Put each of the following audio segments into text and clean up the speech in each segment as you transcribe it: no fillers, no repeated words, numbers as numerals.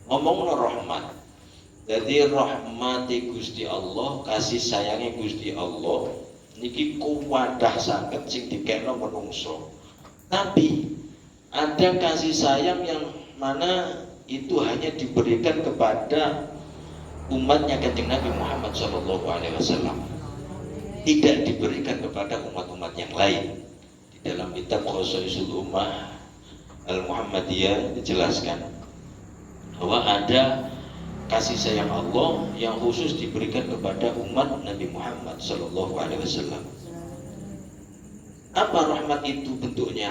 Ngomongno rahmat. Jadi rahmati Gusti Allah, kasih sayangnya Gusti Allah niki kuwadah sanget sing dikekno menungso. Tapi ada kasih sayang yang mana itu hanya diberikan kepada umatnya Kanjeng Nabi Muhammad SAW, tidak diberikan kepada umat-umat yang lain. Di dalam kitab Khosaisul Ummah Al-Muhammadiyah dijelaskan bahwa ada kasih sayang Allah yang khusus diberikan kepada umat Nabi Muhammad SAW. Apa rahmat itu bentuknya?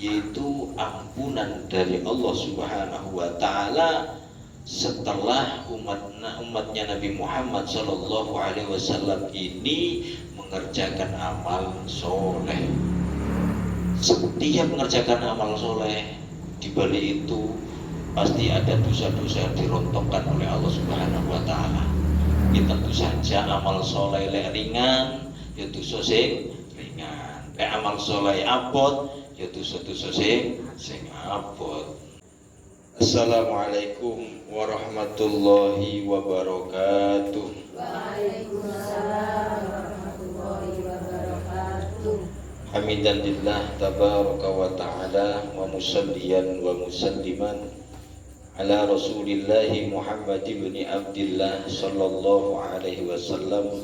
Yaitu ampunan dari Allah Subhanahu wa Ta'ala setelah umatnya Nabi Muhammad SAW ini mengerjakan amal soleh. Setiap mengerjakan amal soleh, di balik itu pasti ada dosa-dosa yang dirontokkan oleh Allah Subhanahu wa Ta'ala. Ya tentu saja amal soleh lek ringan, ya dosa sing ringan. Lek amal soleh abot, ya dosa-dosa sing abot. Assalamualaikum warahmatullahi wabarakatuh. Waalaikumsalam warahmatullahi wabarakatuh. Hamidan lillah tabaraka wa ta'ala wa musalliyan wa musalliman ala rasulillahi Muhammad ibn Abdillah sallallahu alaihi wasallam.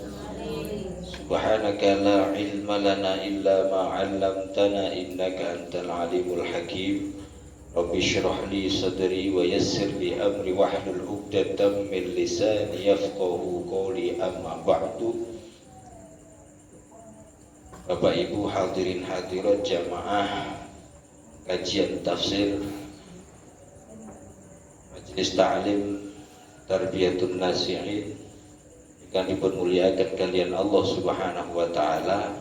Subhanaka la ilma lana illa ma 'allamtana innaka antal alimul hakim. Rabbi shrah li sadri wa yassir li amri wahlul 'uqdatam min lisani yafqahu qawli, amma ba'du. Bapak Ibu hadirin hadirat jamaah kajian tafsir Majelis Ta'lim Tarbiyatun Nasi'in yang dipermuliakan kalian Allah Subhanahu wa Ta'ala,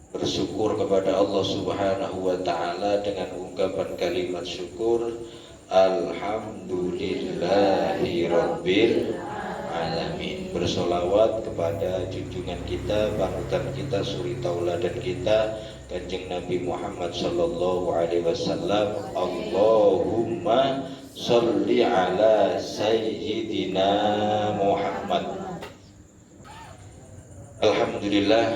bersyukur kepada Allah Subhanahu wa Ta'ala dengan ungkapan kalimat syukur, alhamdulillahi rabbil alamin. Bersolawat kepada junjungan kita, panutan kita, suri tauladan kita, Kanjeng Nabi Muhammad sallallahu alaihi wasallam. Allahumma sholli ala sayyidina Muhammad. Alhamdulillah,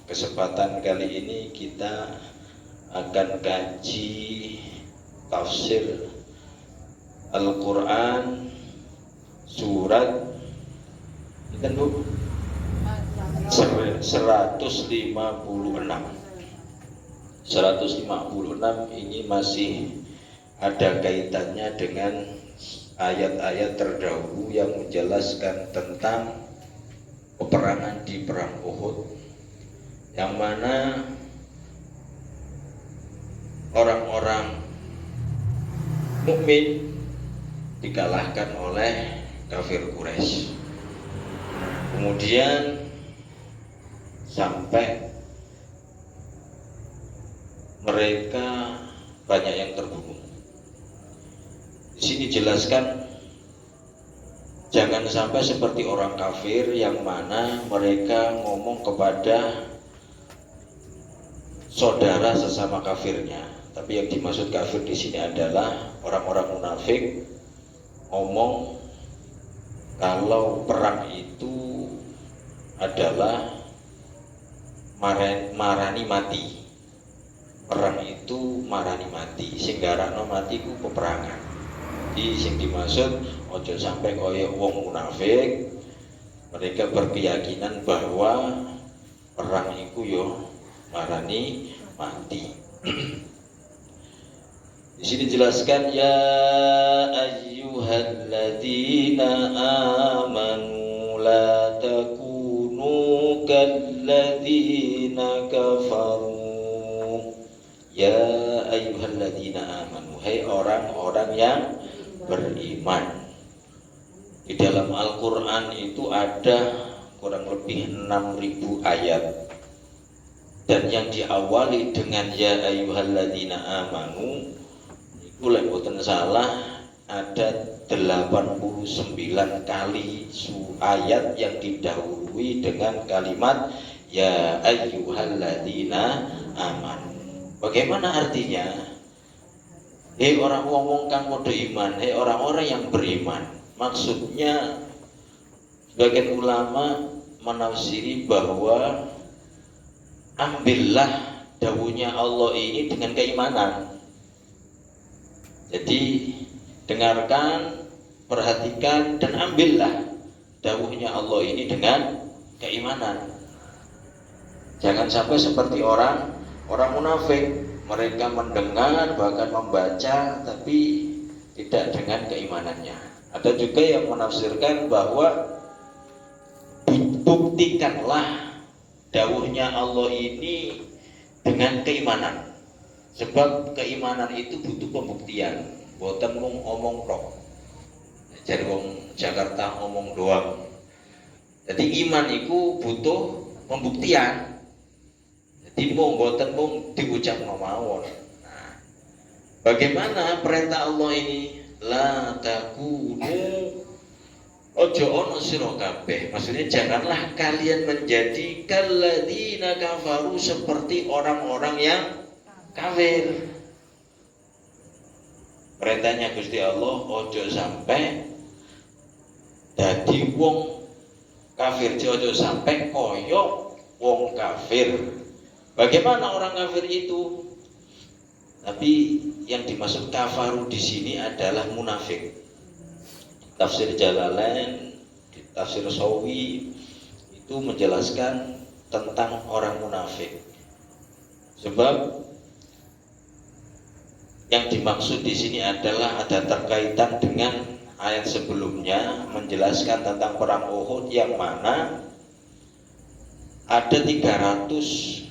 kesempatan kali ini kita akan kaji tafsir Al-Quran surat 156. 156 ini masih ada kaitannya dengan ayat-ayat terdahulu yang menjelaskan tentang peperangan di perang Uhud, yang mana orang-orang mukmin dikalahkan oleh kafir Quraisy. Kemudian sampai mereka banyak yang terbunuh. Di sini jelaskan jangan sampai seperti orang kafir yang mana mereka ngomong kepada saudara sesama kafirnya. Tapi yang dimaksud kafir di sini adalah orang-orang munafik ngomong kalau perang itu adalah marani mati. Perang itu marani mati, sehingga rakno mati ku peperangan. Jadi sing dimaksud ojo sampai koyo wong munafik, mereka berkeyakinan bahwa perang itu yo marani mati. Di sini jelaskan ya ayyuhalladzina amanu la takunu kalladzina kafaru. Ya ayyuhalladzina amanu, hai orang-orang yang beriman. Di dalam Al-Quran itu ada kurang lebih 6.000 ayat, dan yang diawali dengan ya ayyuhalladzina amanu itu lek boten salah ada 89 kali ayat yang didahului dengan kalimat ya ayyuhalladzina amanu. Bagaimana artinya? Hei orang ngomong kang podo iman, hei orang-orang yang beriman. Maksudnya sebagian ulama menafsiri bahwa ambillah dawuhnya Allah ini dengan keimanan. Jadi dengarkan, perhatikan dan ambillah dawuhnya Allah ini dengan keimanan. Jangan sampai seperti orang munafik. Mereka mendengar bahkan membaca tapi tidak dengan keimanannya. Ada juga yang menafsirkan bahwa buktikanlah dawuhnya Allah ini dengan keimanan. Sebab keimanan itu butuh pembuktian. Boten mung omong tok. Jadi wong Jakarta omong doang. Jadi iman itu butuh pembuktian. Timbung boten mung diucap mawon. Nah, bagaimana perintah Allah ini? La takunu ojo ono sira kabeh. Maksudnya janganlah kalian menjadi kalladzina kafaru, seperti orang-orang yang kafir. Perintahnya Gusti Allah ojo sampai dadi wong kafir, ojo sampai koyok wong kafir. Bagaimana orang kafir itu? Tapi yang dimaksud kafaru di sini adalah munafik. Tafsir Jalalain, tafsir Sawi itu menjelaskan tentang orang munafik. Sebab yang dimaksud di sini adalah ada terkaitan dengan ayat sebelumnya menjelaskan tentang perang Uhud, yang mana ada 300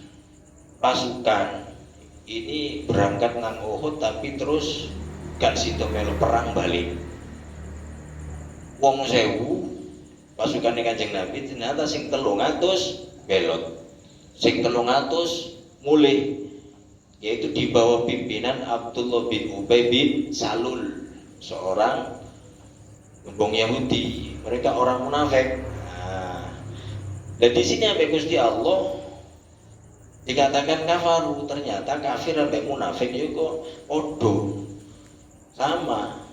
pasukan ini berangkat nang Uhud tapi terus gak sido melu perang balik. Wong 1000 pasukan Kanjeng Nabi ternyata sing 300 belot, sing 300 mulih, yaitu di bawah pimpinan Abdullah bin Ubay bin Salul, seorang gembong Yahudi. Mereka orang munafik. Nah, dan di sini sampai Gusti Allah dikatakan kafaru, ternyata kafir sampai munafik itu kok podo sama.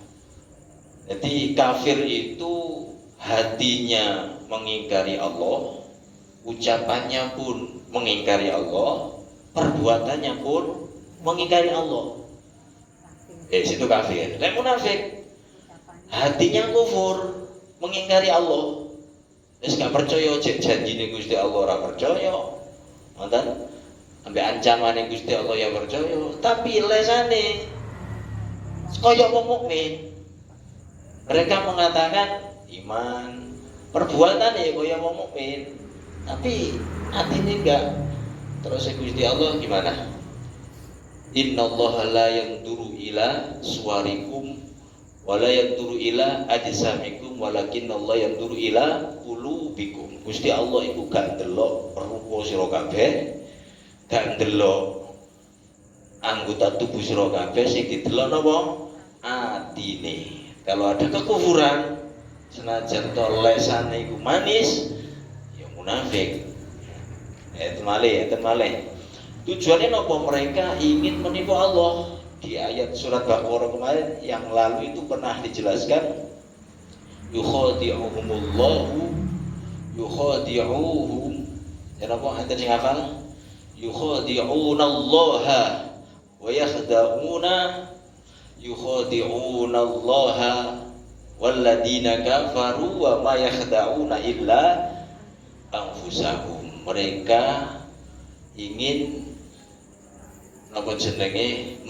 Jadi kafir itu hatinya mengingkari Allah, ucapannya pun mengingkari Allah, perbuatannya pun mengingkari Allah. Situ kafir. Lek munafik hatinya kufur, mengingkari Allah. Wis gak percaya janjine Gusti Allah, ora percaya. Ngoten. Ambek ancaman Gusti Allah ya percaya, tapi lesane kaya wong mukmin. Mereka mengatakan iman, perbuatan ya kaya wong mukmin, tapi hatinya enggak. Terus Gusti Allah gimana? Innallaha la yanzuru ila suwarikum wa la yanzuru ila ajsamikum walakinnallaha yanzuru ila qulubikum. Gusti Allah iku gak ndelok rupa sira kabeh, gak ndelok anggota tubuh sira kabeh, sing didelok napa? Atine. Kalau ada kekufuran, senajan to lesane iku manis, ya munafik. Itu malih. Tujuannya napa? Mereka ingin menipu Allah. Di ayat surat Baqarah kemarin yang lalu itu pernah dijelaskan, yukhadi'uhum. Ya napa enten sing hafal? Yukhadi'unallaha wa yukhadi'unallaha walladina kafaru wa ma yakhda'una illa anfusahum. Mereka ingin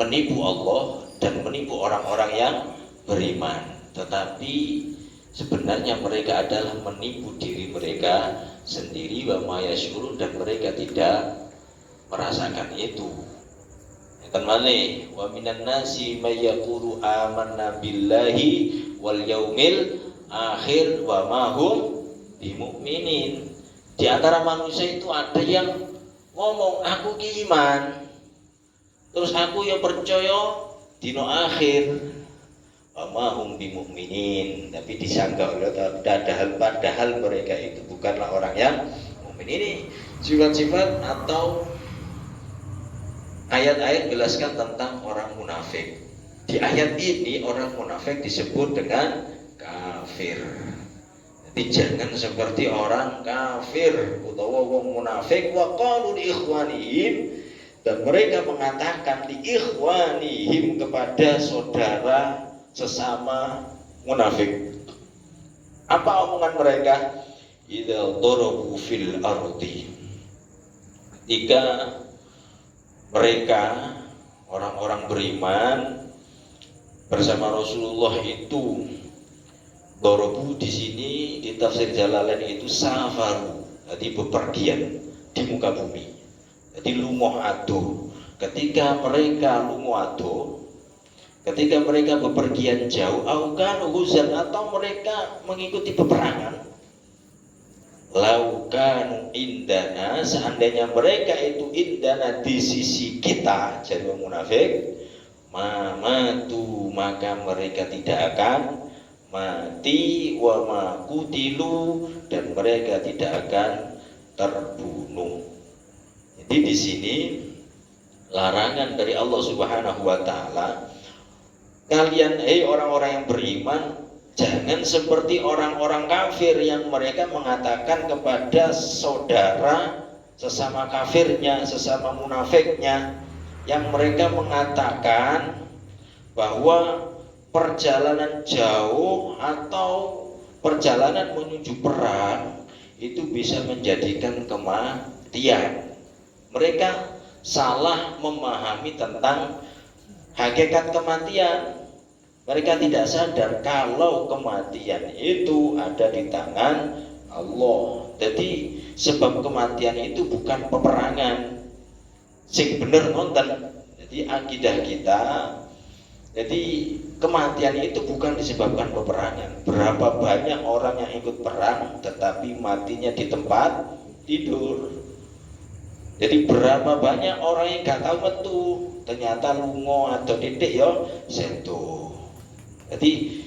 menipu Allah dan menipu orang-orang yang beriman, tetapi sebenarnya mereka adalah menipu diri mereka sendiri, wa ma yashurun, dan mereka tidak merasakan itu. Yang malih, wa minan nasi may yaqulu amanna billahi wal yaumil akhir wa ma hum bimu'minin. Di antara manusia itu ada yang ngomong aku ki iman, terus aku yang percaya dino akhir, wa ma hum bimu'minin, tapi disangka oleh padahal mereka itu bukanlah orang yang mukmin. Ini sifat-sifat atau ayat-ayat jelaskan tentang orang munafik. Di ayat ini orang munafik disebut dengan kafir. Jadi jangan seperti orang kafir utawa wong munafik wa qalu li ikhwanihim, dan mereka mengatakan li ikhwanihim kepada saudara sesama munafik. Apa omongan mereka? Idza darabu fil ardi, jika mereka orang-orang beriman bersama Rasulullah itu, darabu di sini di tafsir Jalalain itu safaru, jadi bepergian di muka bumi. Jadi lungoh ado. Ketika mereka lungoh ado, ketika mereka bepergian jauh, aukan huzan, atau mereka mengikuti peperangan, laukan indana, seandainya mereka itu indana di sisi kita, jadi orang munafik, mamatu, maka mereka tidak akan mati, wa makutilu, dan mereka tidak akan terbunuh. Jadi di sini larangan dari Allah Subhanahu wa taala, kalian orang-orang yang beriman, jangan seperti orang-orang kafir yang mereka mengatakan kepada saudara sesama kafirnya, sesama munafiknya, yang mereka mengatakan bahwa perjalanan jauh atau perjalanan menuju perang itu bisa menjadikan kematian. Mereka salah memahami tentang hakikat kematian. Mereka tidak sadar kalau kematian itu ada di tangan Allah. Jadi sebab kematian itu bukan peperangan. Sing bener nonton. Jadi akidah kita, jadi kematian itu bukan disebabkan peperangan. Berapa banyak orang yang ikut perang tetapi matinya di tempat tidur. Jadi berapa banyak orang yang gak tahu metu, ternyata lungo atau titik yo sentuh. Jadi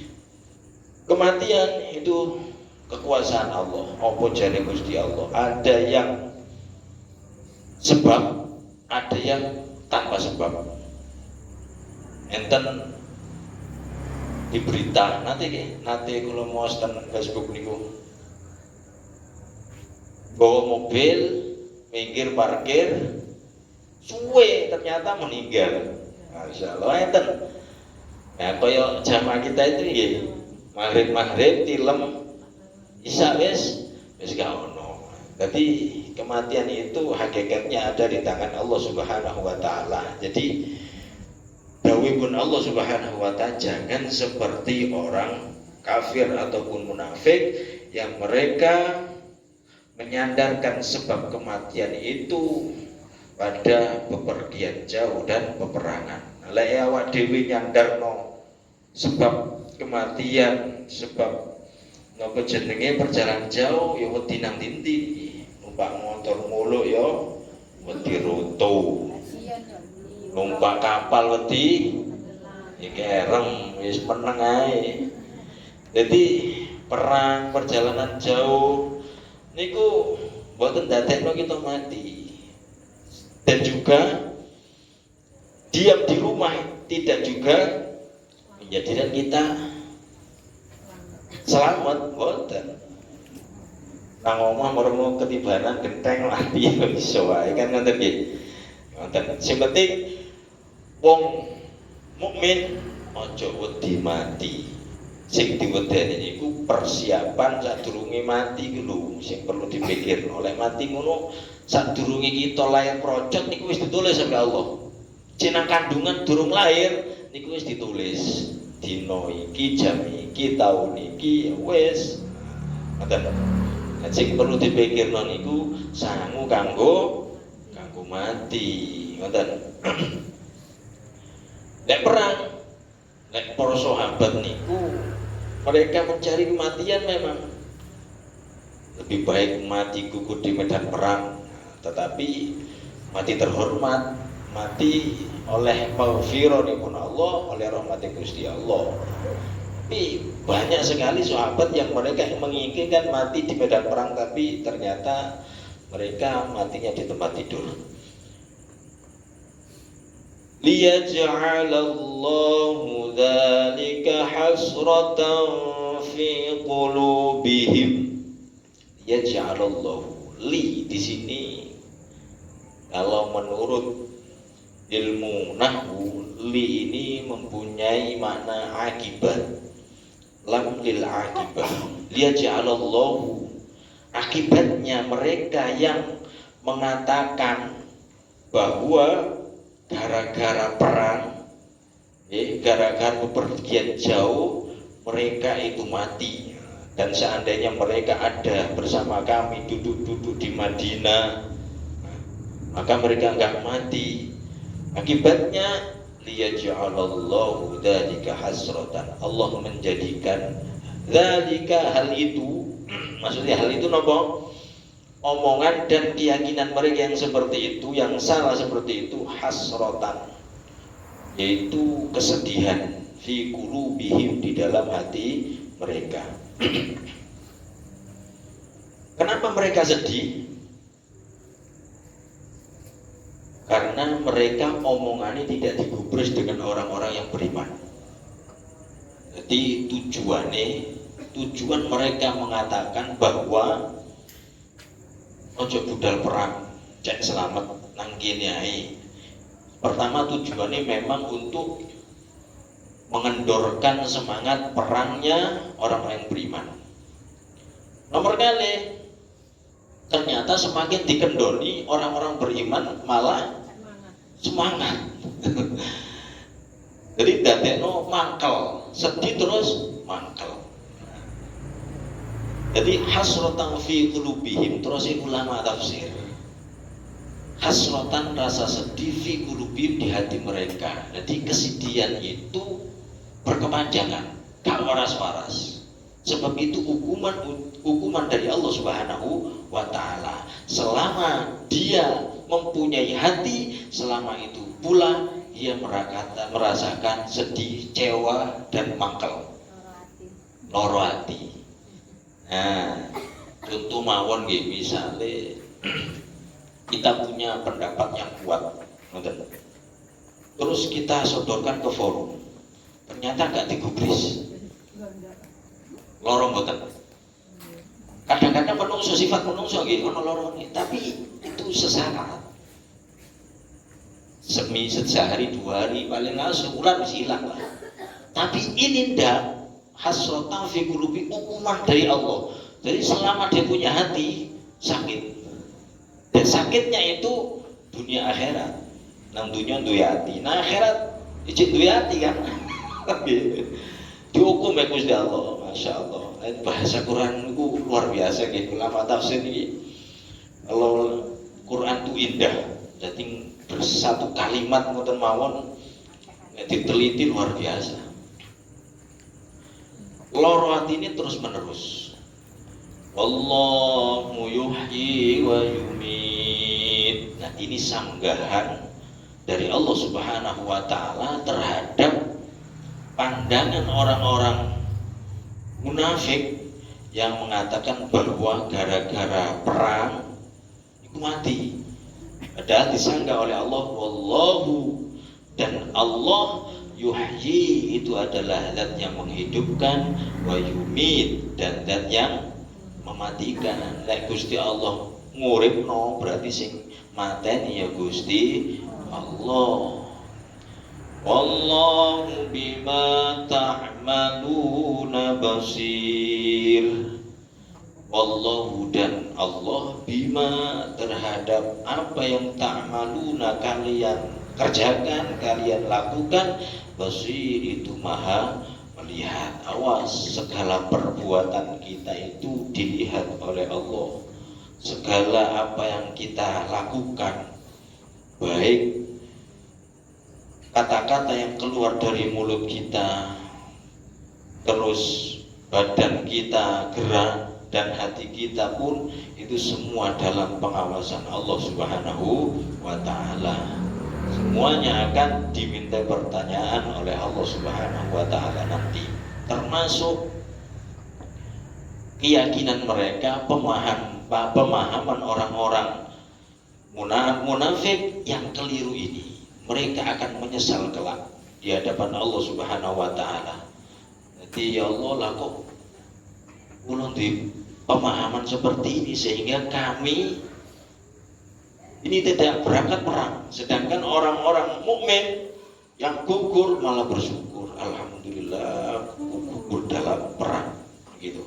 kematian itu kekuasaan Allah. Apa jane Gusti Allah? Ada yang sebab, ada yang tanpa sebab. Enten di berita nanti kalau mau stand Facebook niku, bawa mobil minggir parkir, suwe ternyata meninggal. Masya Allah, enten. Nah, kaya jamaah kita itu ya, maghrib tilem isya wis gak ono. Jadi kematian itu hakikatnya ada di tangan Allah Subhanahu wa taala. Jadi dawuhipun Allah Subhanahu wa taala, jangan seperti orang kafir ataupun munafik yang mereka menyandarkan sebab kematian itu pada bepergian jauh dan peperangan. Lek awak dhewe nyandarno sebab kematian, sebab napa jenenge perjalanan jauh ya wedi nang ndi, numpak motor muluk ya wedi roto, numpak kapal wedi iki erem, wis meneng ae. Jadi perang perjalanan jauh niku mboten dadekno kita mati. Dan juga diam di rumah tidak juga menjadikan kita selamat, mboten. Nang omah meremo ketibanan genteng mati iso wae kan ngoten nggih. Ngoten. Sing penting wong mukmin aja wedi mati. Sing diwedeni niku persiapan sadurunge mati ku lho, sing perlu dipikirno. Oleh mati ngono sadurunge kita lahir procot niku wis ditulis sampe Allah. Cenang kandungan durung lahir niku wis ditulis. Dino iki, jam iki, tahun iki wis. Ngoten. Sing perlu dipikirno niku sangu kanggo mati. Ngoten. Nek perang, nek para sahabat niku mereka mencari kematian memang lebih baik mati gugur di medan perang, tetapi mati terhormat, mati oleh maghfiratipun Allah, oleh rahmat Gusti Allah. Tapi banyak sekali sahabat yang mereka menginginkan mati di medan perang, tapi ternyata mereka matinya di tempat tidur. liyaj'alallahu dzalika hasratan fi qulubihim. Yaj'alallahu, li di sini kalau menurut ilmu nahwu, li ini mempunyai makna akibat, lam lil akibah. Liyaj'alallahu, akibatnya mereka yang mengatakan bahwa gara-gara perang, gara-gara bepergian jauh mereka itu mati, dan seandainya mereka ada bersama kami duduk-duduk di Madinah, maka mereka enggak mati. Akibatnya liyaj'alallahu dzalika hasratan, Allah menjadikan dzalika, hal itu maksudnya hal itu nopo, omongan dan keyakinan mereka yang seperti itu, yang salah seperti itu, hasratan, yaitu kesedihan, fi qulubihim, di dalam hati mereka. Kenapa mereka sedih? Karena mereka omongannya tidak digubris dengan orang-orang yang beriman. Jadi tujuan mereka mengatakan bahwa ojo budal perang, cek selamat nang kene ae. Pertama tujuannya memang untuk mengendorkan semangat perangnya orang-orang yang beriman. Nomor kali, ternyata semakin dikendoni orang-orang beriman malah semangat. Jadi dadekno mangkel, sedih terus mangkel. Jadi hasratan fi qulubihim, terus ulama tafsir, hasratan, rasa sedih, fi qulubihim, di hati mereka. Jadi kesedihan itu berkepanjangan, gak waras-waras. Sebab itu hukuman dari Allah Subhanahu wa ta'ala. Selama dia mempunyai hati, selama itu pula dia merasakan sedih, kecewa, dan mangkel, loro hati. Nah, contoh mawon nggih, misale kita punya pendapat yang kuat, terus kita sodorkan ke forum, ternyata gak digubris, loro mboten. Kadang-kadang menungso, sifat menungso nggih ono lorone, tapi itu sesaat. Sehari 2 hari paling sebulan wis hilang lah. Tapi ini ndak, hasratan fi qulubi, hukuman dari Allah. Jadi selama dia punya hati sakit, dan sakitnya itu dunia akhirat. Nang dunia duwe hati, nah akhirat ijin duwe hati kan. Dihukum ya Gusti Allah, masya Allah. Bahasa Quran itu luar biasa gitu. Ulama tafsir ini, kalau Quran itu indah, jadi bersatu kalimat ngoten mawon diteliti luar biasa. Loro hati ini terus menerus. Wallahu yuhyi wa yumit. Nah, ini sanggahan dari Allah Subhanahu wa ta'ala terhadap pandangan orang-orang munafik yang mengatakan bahwa gara-gara perang itu mati. Padahal disanggah oleh Allah, wallahu, dan Allah yuhyi itu adalah zat yang menghidupkan, wa yumit, dan zat yang mematikan. Nek Gusti Allah nguripno, berarti sing mateni ya Gusti Allah. Wallahu bima ta'maluna basir. Wallahu, dan Allah, bima, terhadap apa yang ta'maluna kalian kerjakan, kalian lakukan, basir, itu maha melihat. Awas, segala perbuatan kita itu dilihat oleh Allah. Segala apa yang kita lakukan, baik kata-kata yang keluar dari mulut kita, terus badan kita gerak, dan hati kita pun itu semua dalam pengawasan Allah Subhanahu wa ta'ala. Semuanya akan diminta pertanyaan oleh Allah Subhanahu wa ta'ala nanti, termasuk keyakinan mereka, pemahaman orang-orang munafik yang keliru ini. mereka akan menyesal kelak di hadapan Allah Subhanahu wa taala. Jadi ya Allah lah kok kula di pemahaman seperti ini sehingga kami ini tidak berangkat perang, sedangkan orang-orang mukmin yang gugur malah bersyukur, alhamdulillah gugur dalam perang gitu.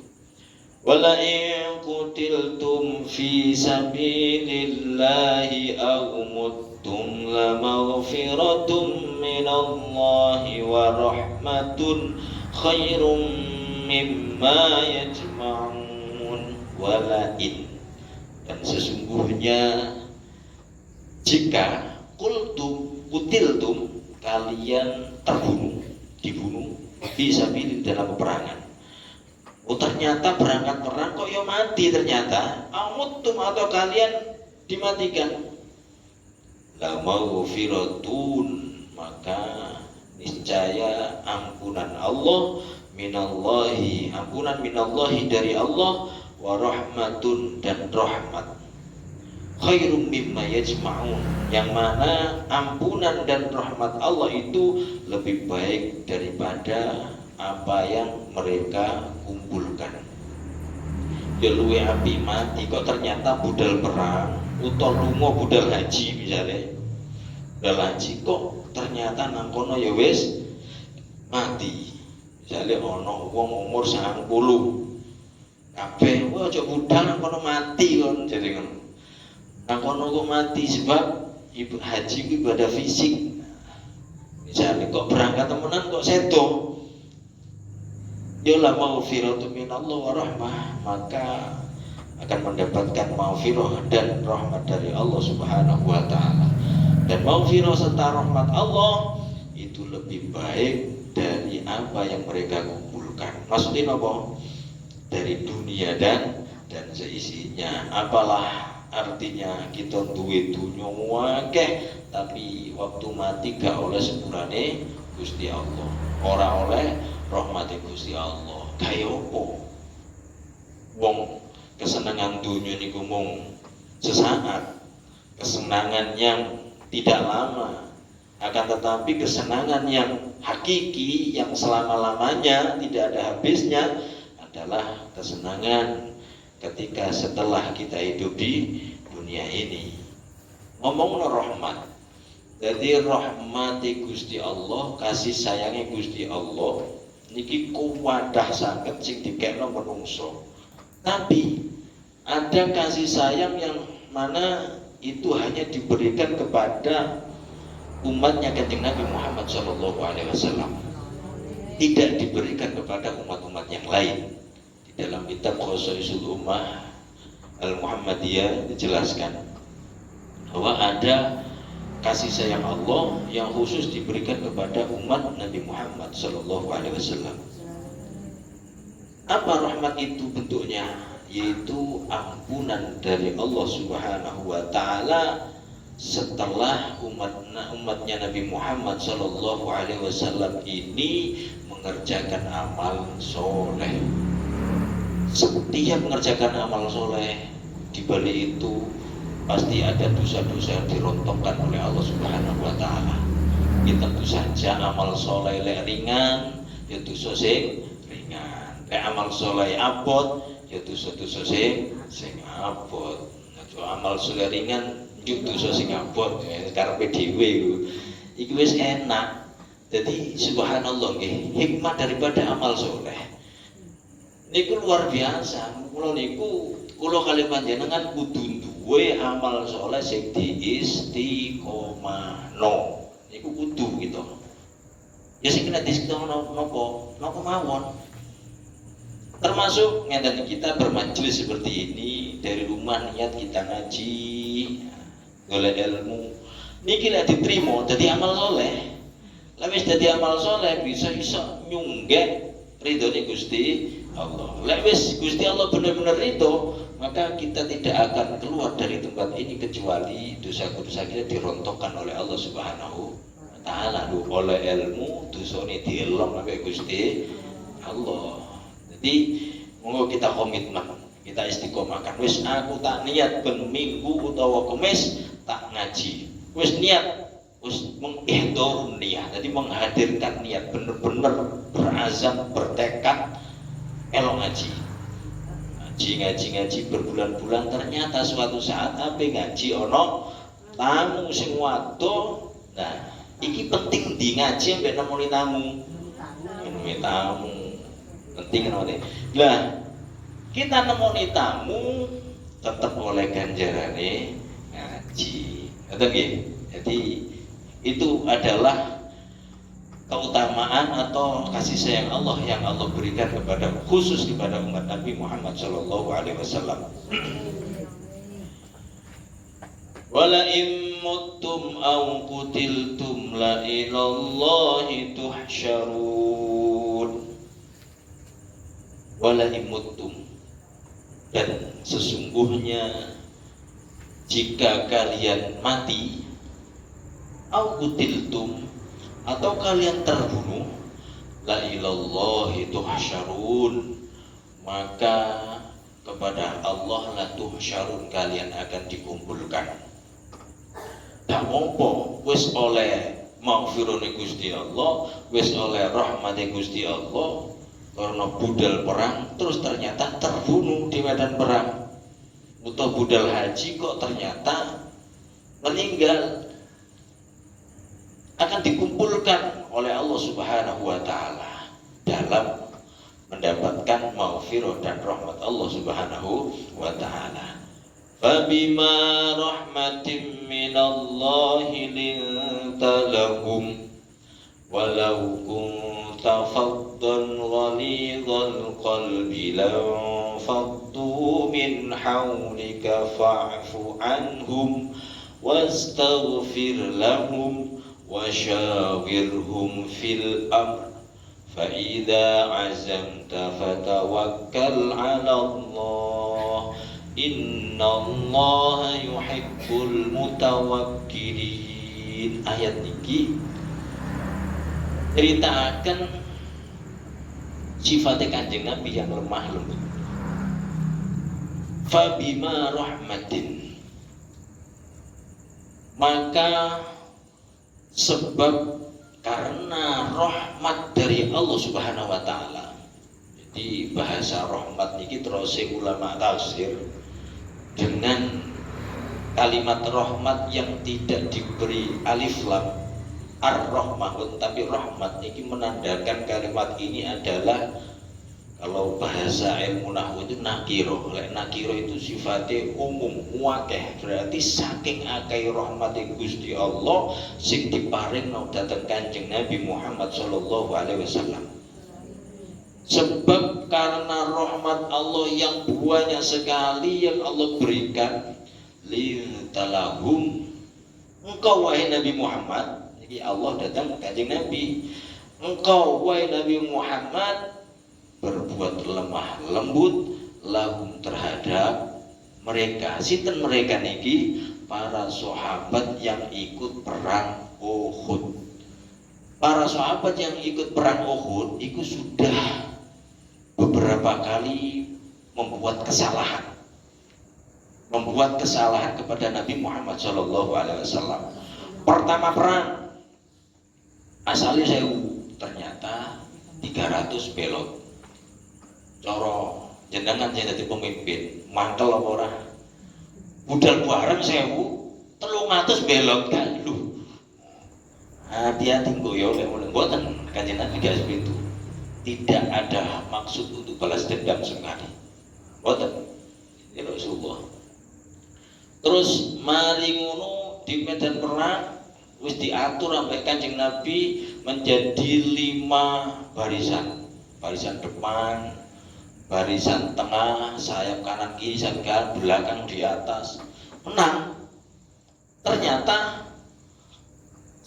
Wala in qutiltum fi sabilillahi aw muttum la maghfiratum minallahi wa rahmatun khairum mimma yajma'un. Wala in, dan sesungguhnya jika kutiltum kalian dibunuh fisabilillah dalam peperangan. Oh ternyata berangkat perang kok ya mati ternyata. Amutum atau kalian dimatikan. La maghfiratun, maka niscaya ampunan Allah minallahi, ampunan minallahi dari Allah, wa rahmatun dan rahmat. Khairum mimma yajma'un, yang mana ampunan dan rahmat Allah itu lebih baik daripada apa yang mereka kumpulkan. Ya luwe api mati kok ternyata budal perang utawa lunga budal haji misalnya. Budal haji kok ternyata nang kono ya wis mati. Misalnya ono wong umur 90 kabeh wah aja budal nang kono mati kon jadi ngono. Nang kono kok mati sebab ibu haji ku ibadah fisik. Misalnya kok berangkat temenan kok sedo. Ya la maghfiratu minallah wa rahmah, maka akan mendapatkan maghfirah dan rahmat dari Allah Subhanahu wa taala. Dan maghfirah serta rahmat Allah itu lebih baik dari apa yang mereka kumpulkan. Maksudnya apa? Dari dunia dan seisinya. Apalah artinya kita duwe dunya akeh tapi waktu mati gak oleh sepurane Gusti Allah. Ora oleh rahmati Gusti Allah. Kaya opo? Wong kesenangan dunia niku mung sesaat, kesenangan yang tidak lama. Akan tetapi kesenangan yang hakiki, yang selama-lamanya tidak ada habisnya adalah kesenangan ketika setelah kita hidup di dunia ini. Ngomongno rahmat. Jadi rahmati Gusti Allah, kasih sayangnya Gusti Allah niki kuwadah sanget sing dikekno menungso. Tapi ada kasih sayang yang mana itu hanya diberikan kepada umatnya Kanjeng Nabi Muhammad SAW, tidak diberikan kepada umat-umat yang lain. Di dalam kitab Khosaisul Ummah Al-Muhammadiyah dijelaskan bahwa ada kasih sayang Allah yang khusus diberikan kepada umat Nabi Muhammad SAW. Apa rahmat itu bentuknya? Yaitu ampunan dari Allah Subhanahu wa taala setelah umatnya Nabi Muhammad SAW ini mengerjakan amal soleh. Setiap mengerjakan amal soleh, di balik itu pasti ada dosa-dosa yang dirontokkan oleh Allah Subhanahu wa taala. Ya tentu saja amal soleh lek ringan, ya dosa sing ringan. Lek amal soleh abot, ya dosa-dosa sing abot. Nek amal soleh ringan, yo dosa sing abot, karepe dhewe iku wis enak. Jadi subhanallah nggih, hikmah daripada amal soleh niku luar biasa. Kula kali panjenengan kudu duwe amal soleh sing diistiqomahno. Niku kudu gitu. Ya sing kena diistiqomahno napa mawon. Termasuk ngeten kita bermajelis seperti ini, dari rumah niat kita ngaji, golek ilmu. Niki lek diterima dadi amal soleh. Lah wis dadi amal soleh bisa iso nyunggeh ridhone Gusti Allah. Lek wis Gusti Allah benar-benar ridho, maka kita tidak akan keluar dari tempat ini kecuali dosa-dosa kita dirontokkan oleh Allah Subhanahu wa taala. Oleh ilmu dosane dielong sampai Gusti Allah. Jadi monggo kita komitmen, kita istiqomahkan. Wis aku tak niat ben Minggu utawa Kamis tak ngaji. Wis niat Wis mengihdor niat, jadi menghadirkan niat, bener-bener berazam, bertekad elok ngaji. Ngaji berbulan-bulan, ternyata suatu saat apa ngaji ono tamu sing wado. Nah, iki penting di ngaji ambek nemoni tamu. Nemoni tamu. Penting nemoni. Lah, kita nemoni tamu tetap oleh ganjarane ngaji. Ngoten nggih. Jadi itu adalah keutamaan atau kasih sayang Allah yang Allah berikan kepada khusus kepada umat Nabi Muhammad Shallallahu Alaihi Wasallam. Wala in muttum aw qutiltum la ilallahi tuhsyarun. Wala in muttum, dan sesungguhnya jika kalian mati, aw qutiltum, atau kalian terbunuh, la ilallahi tuhsyarun, maka kepada Allah la tuhsyarun, kalian akan dikumpulkan. Tak mompo wis oleh maghfirone Gusti Allah, wis oleh rahmate Gusti Allah, karena budal perang terus ternyata terbunuh di medan perang, atau budal haji kok ternyata meninggal, akan dikumpulkan oleh Allah Subhanahu wa taala dalam mendapatkan maghfirah dan rahmat Allah Subhanahu wa taala. Fabima rahmatin minallahi linta lahum walau kunta faddan ghalidhal qalbi lanfaddu min hawlika fa'fu anhum wastaghfir lahum وشاورهم في الأمر فإذا عزمت فتوكل على الله إن الله يحب المتوكلين. Ayat ini ceritakan sifatnya Kanjeng Nabi yang lemah lembut. Fabima rahmatin, maka sebab karena rahmat dari Allah Subhanahu wa taala. Jadi bahasa rahmat niki terus ulama tafsir dengan kalimat rahmat yang tidak diberi alif lam ar-rahmah, tapi rahmat niki menandakan kalimat ini adalah, kalau bahasa ilmu nahwu itu nakiro. Nakiro itu sifatnya umum, muakeh, berarti saking akeh rahmati Gusti Allah sing diparing dhateng Kanjeng Nabi Muhammad Shallallahu Alaihi Wasallam. Sebab karena rahmat Allah yang banyak sekali yang Allah berikan, lintalahum, engkau wahai Nabi Muhammad, jadi Allah datang ke Kanjeng Nabi, engkau wahai Nabi Muhammad berbuat lemah lembut lahum terhadap mereka. Sinten mereka niki? Para sahabat yang ikut perang Uhud. Para sahabat yang ikut perang Uhud itu sudah beberapa kali membuat kesalahan kepada Nabi Muhammad Shallallahu Alaihi Wasallam. Pertama perang asalnya sewu, ternyata 300 belot. Coro jenengan saya jadi pemimpin, mantel apa ora? Budal bareng 1.300 belot kan lu. Hati-hati goyo lek mboten Kanjeng Nabi gak itu. Tidak ada maksud untuk balas dendam sekali. Mboten. Ya Rasulullah. Terus mari ngono di medan perang wis diatur sampai Kanjeng Nabi menjadi 5 barisan. Barisan depan, barisan tengah, sayap kanan kiri, sayap kanan belakang, di atas. Menang. Ternyata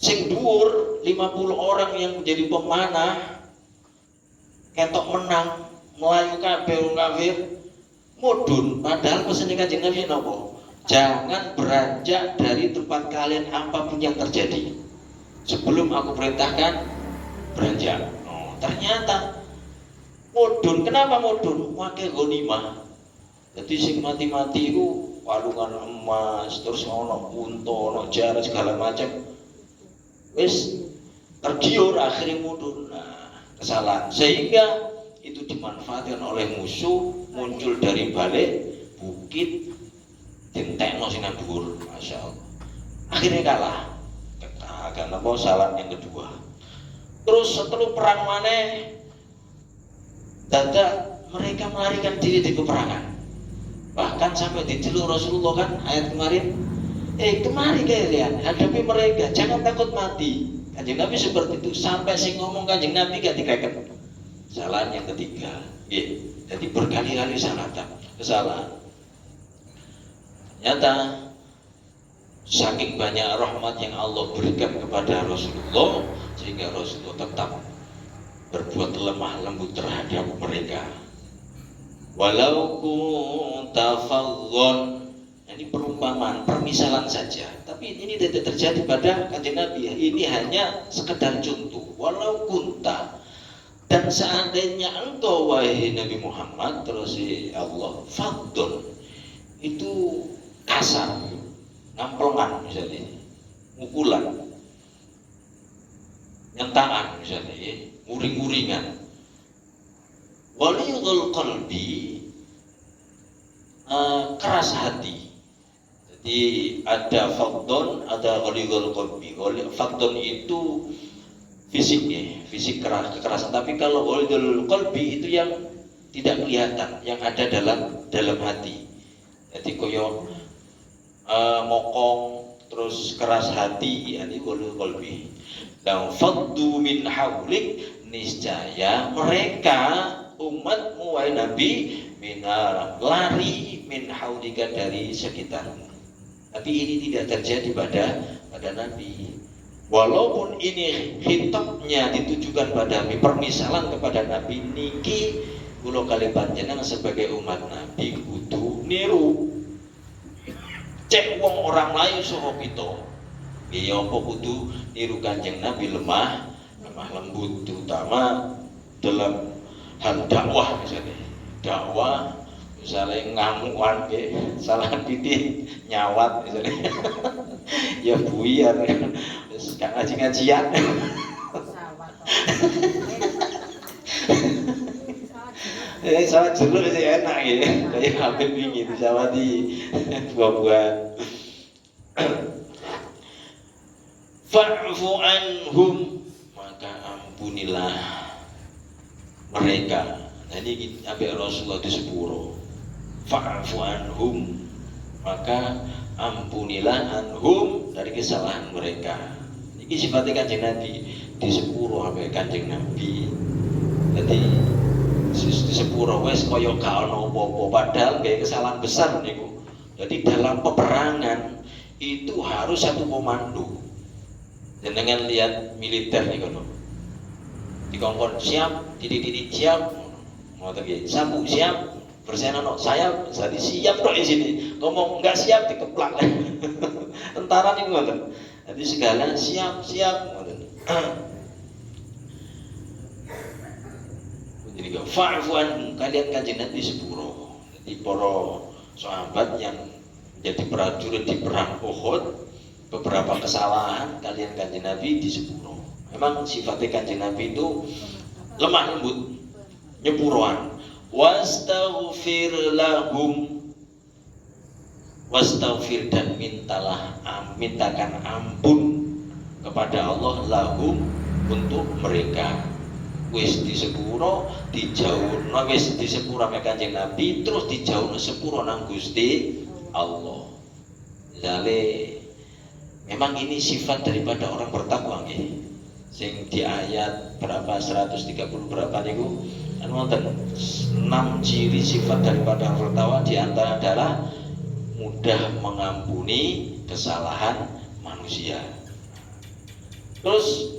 sing dhuwur 50 orang yang menjadi pemanah ketok menang, melayu kabeh wong kafir mudhun. Padahal pesan Kanjeng Nabi napa? Jangan beranjak dari tempat kalian apapun yang terjadi sebelum aku perintahkan beranjak. Ternyata mudhun. Kenapa mudhun? Wakil ghanimah. Jadi sing mati-mati itu walungan emas, terus ono unta, ono jaran segala macam. wis tergiur akhirnya mundur. Nah, kesalahan sehingga itu dimanfaatkan oleh musuh, muncul dari balik bukit dintekno sing nang dhuwur, masyaallah. Akhirnya kalah. Karena kesalahan yang kedua. Terus setelah perang maneh dadak mereka melarikan diri di peperangan. Bahkan sampai diceluk Rasulullah kan ayat kemarin, kemari kalian hadapi mereka, jangan takut mati. Kanjeng Nabi seperti itu, sampai sing ngomong Kanjeng Nabi gak dikeken. Kesalahan yang ketiga, jadi berkali-kali kesalahan. Ternyata saking banyak rahmat yang Allah berikan kepada Rasulullah, sehingga Rasulullah tetap berbuat lemah lembut terhadap mereka. Walau kunta fadhon, ini perumpamaan, permisalan saja. Tapi ini tidak terjadi pada Kanjeng Nabi. Ini hanya sekedar contoh. Walau kunta, dan seandainya engkau wahai Nabi Muhammad, terus Allah fadhon, itu kasar, ngamplengan misalnya, mukulan, nyentaan misalnya, nguring-nguringan. Waliyul qalbi, keras hati. Jadi ada fadhon, ada waliyul qalbi. Fadhon itu fisiknya, fisik kekerasan. Tapi kalau waliyul qalbi itu yang tidak kelihatan, yang ada dalam hati. Jadi koyo mokong, terus keras hati, ini waliyul qalbi. Dan faddu min haulik, niscaya mereka umatmu wahai Nabi lari min haulika dari sekitarmu. Tapi ini tidak terjadi pada Nabi. Walaupun ini khitabnya ditujukan pada Nabi, permisalan kepada Nabi niki kula kali panjenengan sebagai umat Nabi kudu niru. Cek wong orang lain soho kita. Ya apa kudu niru Kanjeng Nabi lemah lembut, terutama dalam hal dakwah misalnya ngamuan salah titik nyawat misalnya ya buyar gak ngaji-ngajian salah jeruk sih enak ya kayak Habib ini sama di buah-buahan. Fa'fu anhum, maka ampunilah mereka. Nah ini sampai Rasulullah di sepuro. Fa'fu anhum, maka ampunilah anhum dari kesalahan mereka. Ini sifatnya Kanjeng Nabi di sepuro sampai Kanjeng Nabi. Jadi di sepuro wes kaya gak ono apa-apa, padahal kayak kesalahan besar niku. Jadi dalam peperangan itu harus satu komando. Dengan lihat militer nih kono, dikongkon siap, titik siap, mau terjadi sapu siap, bersena saya jadi siap kok di sini, ngomong nggak siap dikeplak, tentara nih ngoten, jadi segala siap ngoten. Jadi fa'fuan kalian Kanjeng Nabi sepuro, jadi para sahabat yang menjadi prajurit di perang Uhud. Beberapa kesalahan kalian Kanjeng Nabi di sepuro. Memang sifatnya Kanjeng Nabi itu lemah lembut, nyepuroan. Wastaghfir lahum, wastaghfir dan mintakan ampun kepada Allah lahum untuk mereka. Wis di sepuro dijauhno, wis di sepuro mek Kanjeng Nabi terus dijauhno sepuro nang Gusti Allah. Jale memang ini sifat daripada orang bertakwa nggih. Sing di ayat berapa 130 berapa niku kan wonten 6 ciri sifat daripada orang bertakwa, di antara adalah mudah mengampuni kesalahan manusia. Terus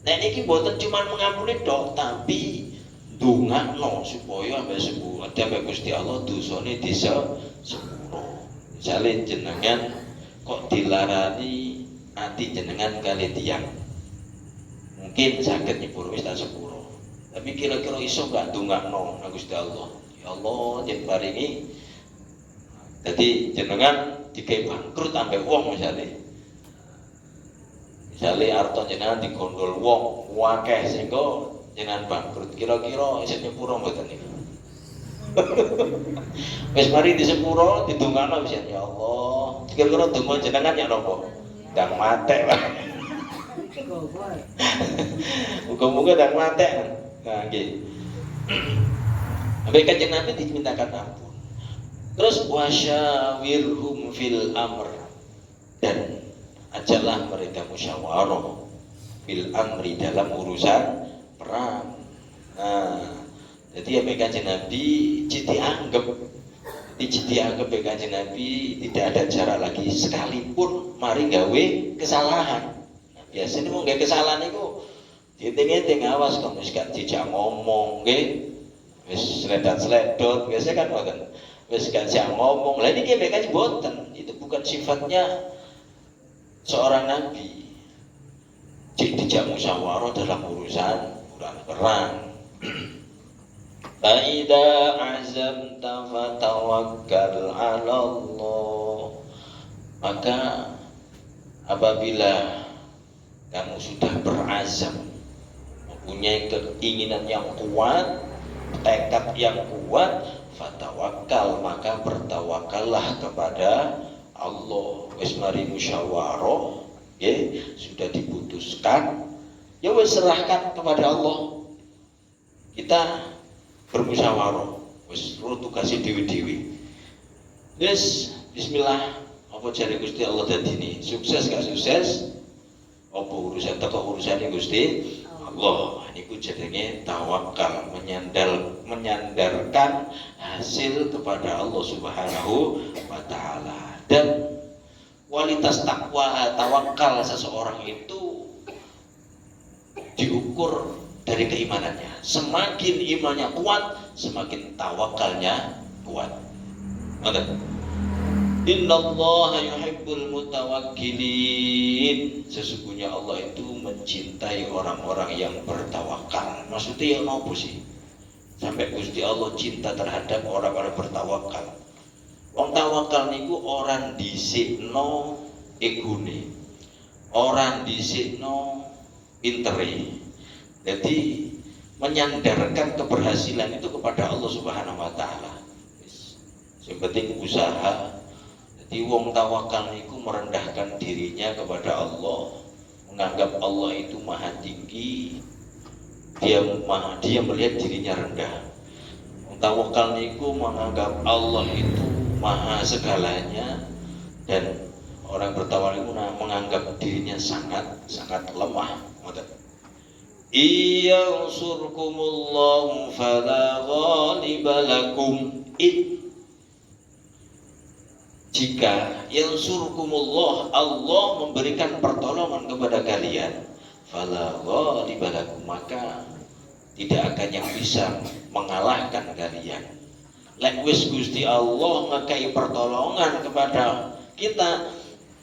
nek niki mboten cuma mengampuni tok, tapi ndongakno supaya sampai Gusti Allah dosane disepuro. Misale jenengan kok dilarani ati jenengan kali tiang, mungkin sakit nyepuro wis tak sepuro, tapi kira-kira iso gak ndongakno nang Gusti Allah, ya Allah yen paringi jadi jenengan digawe bangkrut ambek wong misalnya Misalnya arto jenengan digondol wong wakeh sehingga jenengan bangkrut, kira-kira isih nyepuro mboten niku? Wis mari di sepuro didongakno wis ya Allah. Kira-kira donga jenengan ya napa? Ndang matek. Muga-muga ndang matek. Nah, nggih. Sampai Kanjeng Nabi dimintakan ampun. Terus wasyawirhum fil amr, dan ajalah mereka musyawarah fil amri dalam urusan perang. Nah, jadi ya Kanjeng Nabi dianggap Kanjeng Nabi tidak ada cara lagi sekalipun mari gawe kesalahan. Nah, biasanya mau gawe kesalahan itu diting-ting awas kamu gak dijak ngomong nggih. Wis sledot biasanya kan ngoten. Wis gak dijak ngomong. Lah niki Kanjeng boten, itu bukan sifatnya seorang nabi. Dijak musyawarah dalam urusan perang. Fa'idha azamta fatawakkal 'ala Allah. Maka apabila kamu sudah berazam, mempunyai keinginan yang kuat, tekad yang kuat, fatawakkal, maka bertawakallah kepada Allah. Wis mari musyawarah, sudah diputuskan, ya wis serahkan kepada Allah. Kita bermusyawarah, wis tugasnya dewi-dewi. Yes, bismillah, apa jare Gusti Allah dadi ini? Sukses gak sukses? Apa urusan teko urusane Gusti Allah? Niku jenenge tawakal, menyandarkan hasil kepada Allah Subhanahu wa taala. Dan kualitas takwa tawakal seseorang itu diukur dari keimanannya. Semakin imannya kuat, semakin tawakalnya kuat. Innallaha yuhibbul mutawakkilin. Sesungguhnya Allah itu mencintai orang-orang yang bertawakal. Maksudnya yang apa sih? Sampai Gusti Allah cinta terhadap orang-orang bertawakal. Wong tawakal niku orang dhisikno egone. Orang dhisikno pintere. Jadi menyandarkan keberhasilan itu kepada Allah Subhanahu wa taala. Yang penting usaha. Jadi wong tawakal niku merendahkan dirinya kepada Allah, menganggap Allah itu maha tinggi. Dia melihat dirinya rendah. Wong tawakal niku menganggap Allah itu maha segalanya, dan orang bertawakal itu menganggap dirinya sangat lemah. Iyansurkumullahu fala ghaliba lakum. Jika yansurkumullah, Allah memberikan pertolongan kepada kalian, fala ghaliba lakum, maka tidak akan yang bisa mengalahkan kalian. Lek wis Gusti Allah ngakai pertolongan kepada kita,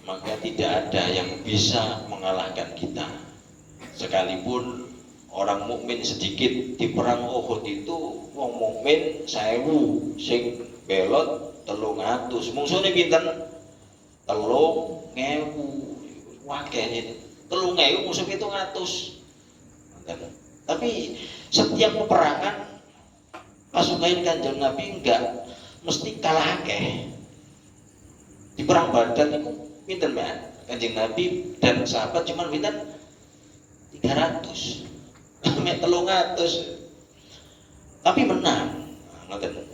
maka tidak ada yang bisa mengalahkan kita. Sekalipun orang mukmin sedikit di perang Uhud itu, wong mukmin 1000 sing belot 300. Mungsune pinten? 3000. Wakene 3000 musuh 700. Tapi setiap peperangan pasukan Kanjeng Nabi enggak mesti kalah akeh. Di perang Badar itu pinten mbak? Kanjeng Nabi dan sahabat cuma pinten? 300. Mek 300. Tapi menang.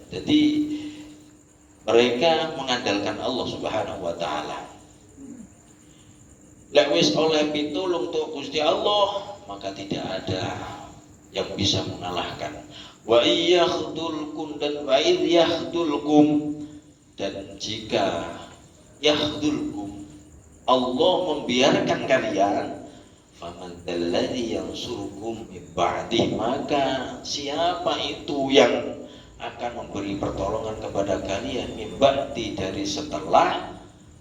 Jadi mereka mengandalkan Allah Subhanahu wa taala. Lek wis oleh pitulung tok Gusti Allah, maka tidak ada yang bisa mengalahkan. Wa iyakhdulkum dan wa yakhdulkum, dan jika yakhdulkum, Allah membiarkan kalian, faman alladzi yansurukum min ba'di, maka siapa itu yang akan memberi pertolongan kepada kalian min ba'di, dari setelah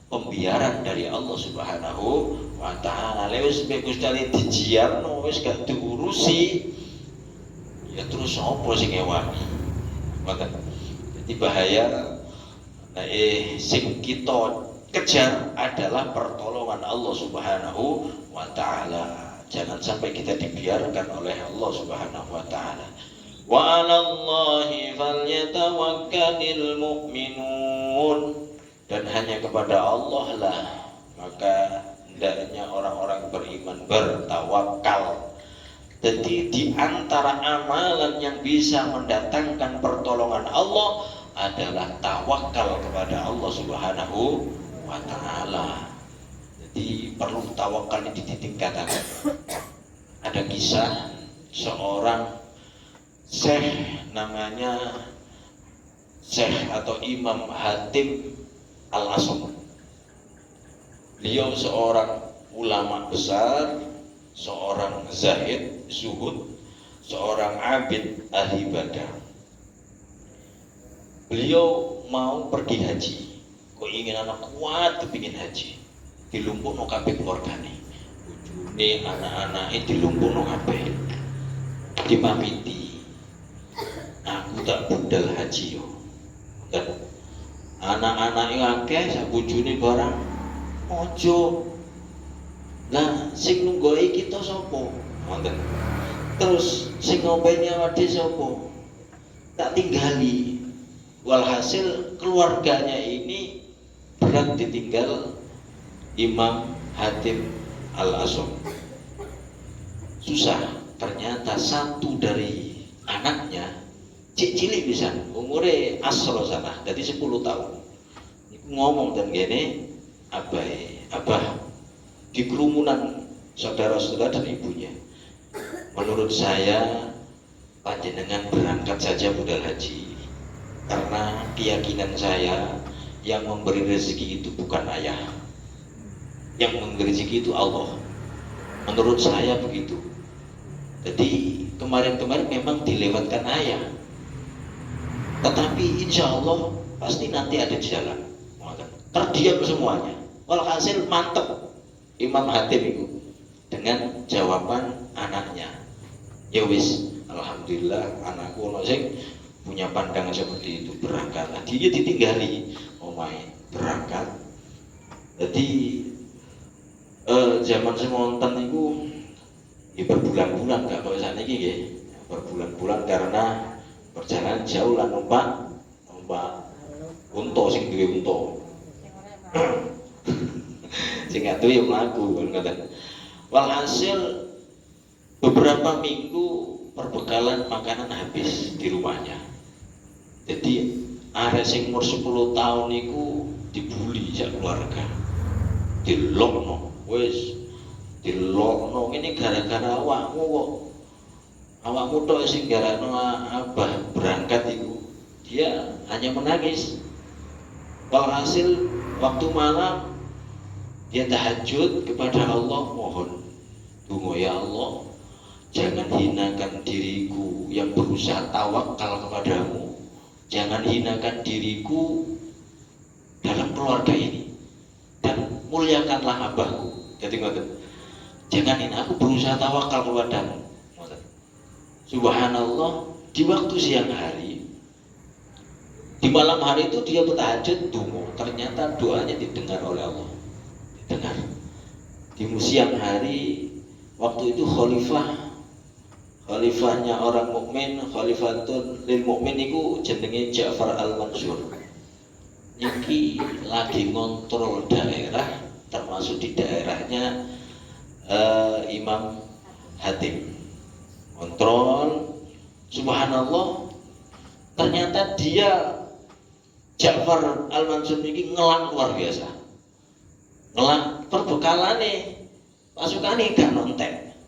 pembiaran dari Allah Subhanahu wa taala. Lewis Gusti Allah dijiarno wis gak diurusi, ya terus apa sing ewan. Jadi bahaya. Sing kita kejar adalah pertolongan Allah Subhanahu wa wa ta'ala. Jangan sampai kita dibiarkan oleh Allah Subhanahu wa ta'ala. Wa 'alallahi falyatawakkalul mu'minun. Dan hanya kepada Allah lah maka hendaknya orang-orang beriman bertawakal. Jadi di antara amalan yang bisa mendatangkan pertolongan Allah adalah tawakal kepada Allah Subhanahu wa ta'ala. Jadi perlu tawakal ini ditingkatkan. Ada kisah seorang syekh namanya Syekh atau Imam Hatim Al-Asam. Beliau seorang ulama besar, seorang zahid, zuhud, seorang abid, ahli ibadah. Beliau mau pergi haji. Keinginan anak kuat kepingin haji. Dilumpukno kabeh keluargane. Bojone, anak-anake dilumpukno kabeh. Dipamiti. Aku tak budal haji yo. Dan anak-anake akeh sak bojone barang ojo. Lah sing nunggoki kita sapa? Ngoten. Terus sing ngopeni awake sapa? Tak tinggali. Walhasil keluarganya ini berat ditinggal Imam Hatim Al-Asam. Susah. Ternyata satu dari anaknya cilik bisa umure asro sana, jadi 10 tahun. Ngomong dan gini, abah di kerumunan saudara-saudara dan ibunya. Menurut saya panjenengan berangkat saja budal haji, karena keyakinan saya yang memberi rezeki itu bukan ayah, yang memberi rezeki itu Allah. Menurut saya begitu. Jadi kemarin-kemarin memang dilewatkan ayah, tetapi insya Allah pasti nanti ada di jalan. Terdiam semuanya. Walhasil mantep Imam Hatim itu dengan jawaban anaknya. Ya wis, alhamdulillah anakku ono sing punya pandangan seperti itu, berangkatlah. Dia ditinggali omahe berangkat. Jadi zaman semonten itu ya berbulan-bulan gak kok saniki nggih. Berbulan-bulan karena perjalanan jauh lah numpak unta sing duwe unta. Sing gak duwe mlaku ngoten. Walhasil beberapa minggu perbekalan makanan habis di rumahnya. Jadi arek sing umur 10 tahun niku dibuli sak keluarga. Dilokno, wis dilokno ini gara-gara awakmu kok. Awakmu tok sing garakno abah berangkat iku. Dia hanya menangis. Walhasil waktu malam dia tahajud kepada Allah, mohon tunggu ya Allah, jangan hinakan diriku yang berusaha tawakal kepadamu, jangan hinakan diriku dalam keluarga ini, dan muliakanlah abahku. Jadi ngoten, jangan hina aku berusaha tawakal kepadamu. Subhanallah, di waktu siang hari, di malam hari itu dia bertahajud dungo, ternyata doanya didengar oleh Allah. Dengar. Di siang hari waktu itu khalifahnya orang mukmin, khalifatun lil mukmin itu jenenge Ja'far Al-Mansur. Niki lagi ngontrol daerah, termasuk di daerahnya Imam Hatim. Kontrol, subhanallah, ternyata dia Ja'far Al-Mansur niki ngelang luar biasa. Ngelang perbekalane pasukane gak nontek.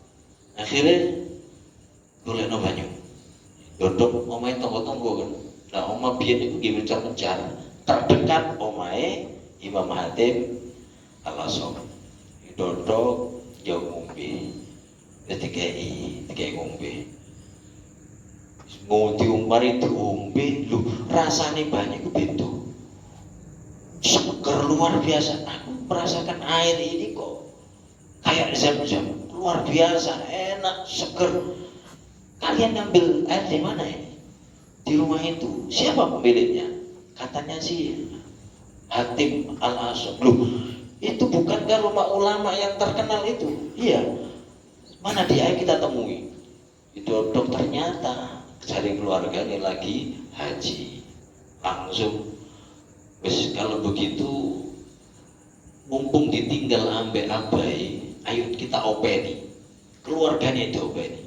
Akhirnya golekno banyu. Dodok omahe tangga-tangga kan. Nah, omah biyen iku nggih mencar-mencar. Terdekat omahe Imam Hatim Al-Asam. Dodok yo ngombe. Dikei ngombe. Mau diumpari diombe, lho rasane banyu ku beda. Seger luar biasa. Aku merasakan air ini kok kayak zam-zam, luar biasa, enak, seger. Kalian ambil air di mana ini? Di rumah itu. Siapa pemiliknya? Katanya sih Hatim Al-Asam. Loh, Itu bukankah rumah ulama yang terkenal itu? Iya. Mana dia kita temui? Itu dok, ternyata cari keluarga ini lagi haji. Langsung, wes kalau begitu mumpung ditinggal ambek abai, ayo kita openi. Keluarganya itu openi.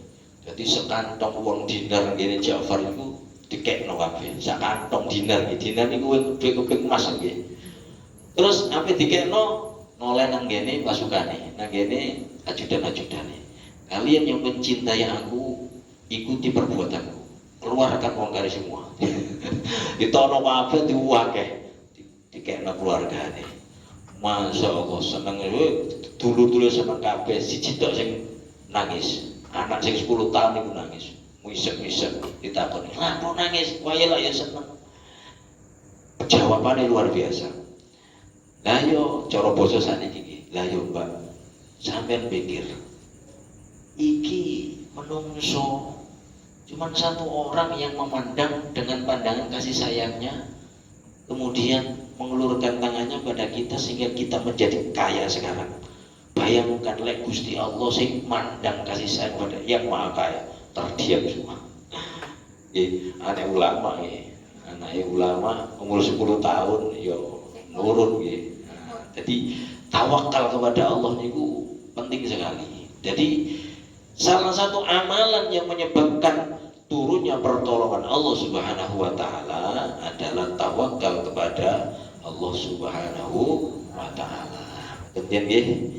Jadi sekantong uang dinar gini Ja'far itu dikekno kabeh. Sekantong dinar niku duwe keping emas nggih. Terus sampai dikekno noleh nang gene pasukane, nang gene ajudan-ajudane. Kalian yang mencintai aku, ikuti perbuatanku. Keluarkan uang kari semua. Ditono kabeh diuwakeh. Dikekno keluargane. Masya Allah seneng dulu seneng kabeh, siji tok sing nangis. Anak sing 10 tahun iku nangis. Misek-misek ditakoni, "Lah kok nangis?" Wah ya seneng. Jawabannya luar biasa. Lah yo cara basa saniki iki. Lah yo Mbak, sampean pikir iki menungso cuman satu orang yang memandang dengan pandangan kasih sayangnya, kemudian mengulurkan tangannya pada kita sehingga kita menjadi kaya sekarang. Bayangkan lek Gusti Allah sing mandang kasih sayang pada yang maha kaya, terdiam semua. Anak ulama anak ulama umur 10 tahun yo nurun gitu. Jadi tawakal kepada Allah itu penting sekali. Jadi salah satu amalan yang menyebabkan turunnya pertolongan Allah Subhanahu wa taala adalah tawakal kepada Allah Subhanahu wa taala. Kemudian nggih,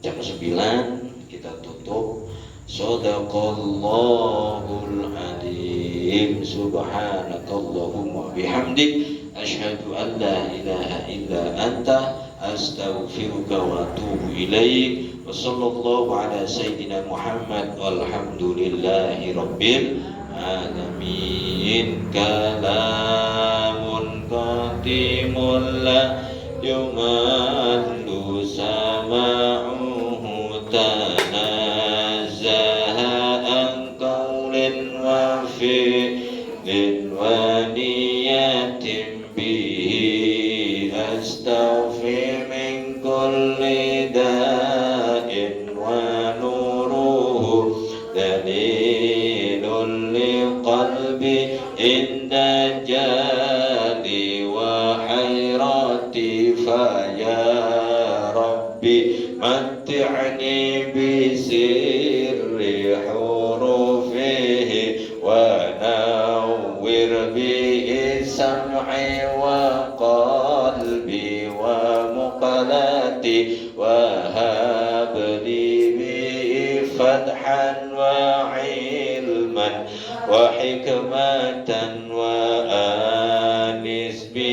jam 9 kita tutup. Shadaqallahul adzim. Subhanakallahumma bihamdik asyhadu an la ilaha illa anta astaghfiruka wa atubu ilaik. Wa sallallahu ala sayyidina Muhammad walhamdulillahi rabbil alamin. Kalamun qatimul la yumallu sama'uhu tanazzaha an qawlin wa fi'lin wa niyatin bihi astaghfir min kulli da'in wa nuruhu dalilun liqalbi inda jadi wa hayrati fa ya rabbi matti'ni bi sirri hurufihi wa nawwir bi sam'i wa qalbi wa muqalati wa habli bi fathan wa ilman wa hikmatan wa anis bi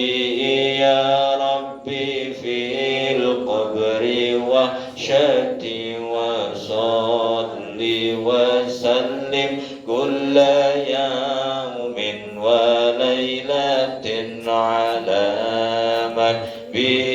ya rabbi fil qabri wa syati wa salli wa sallim kulla yawmin wa laylatin ala man bi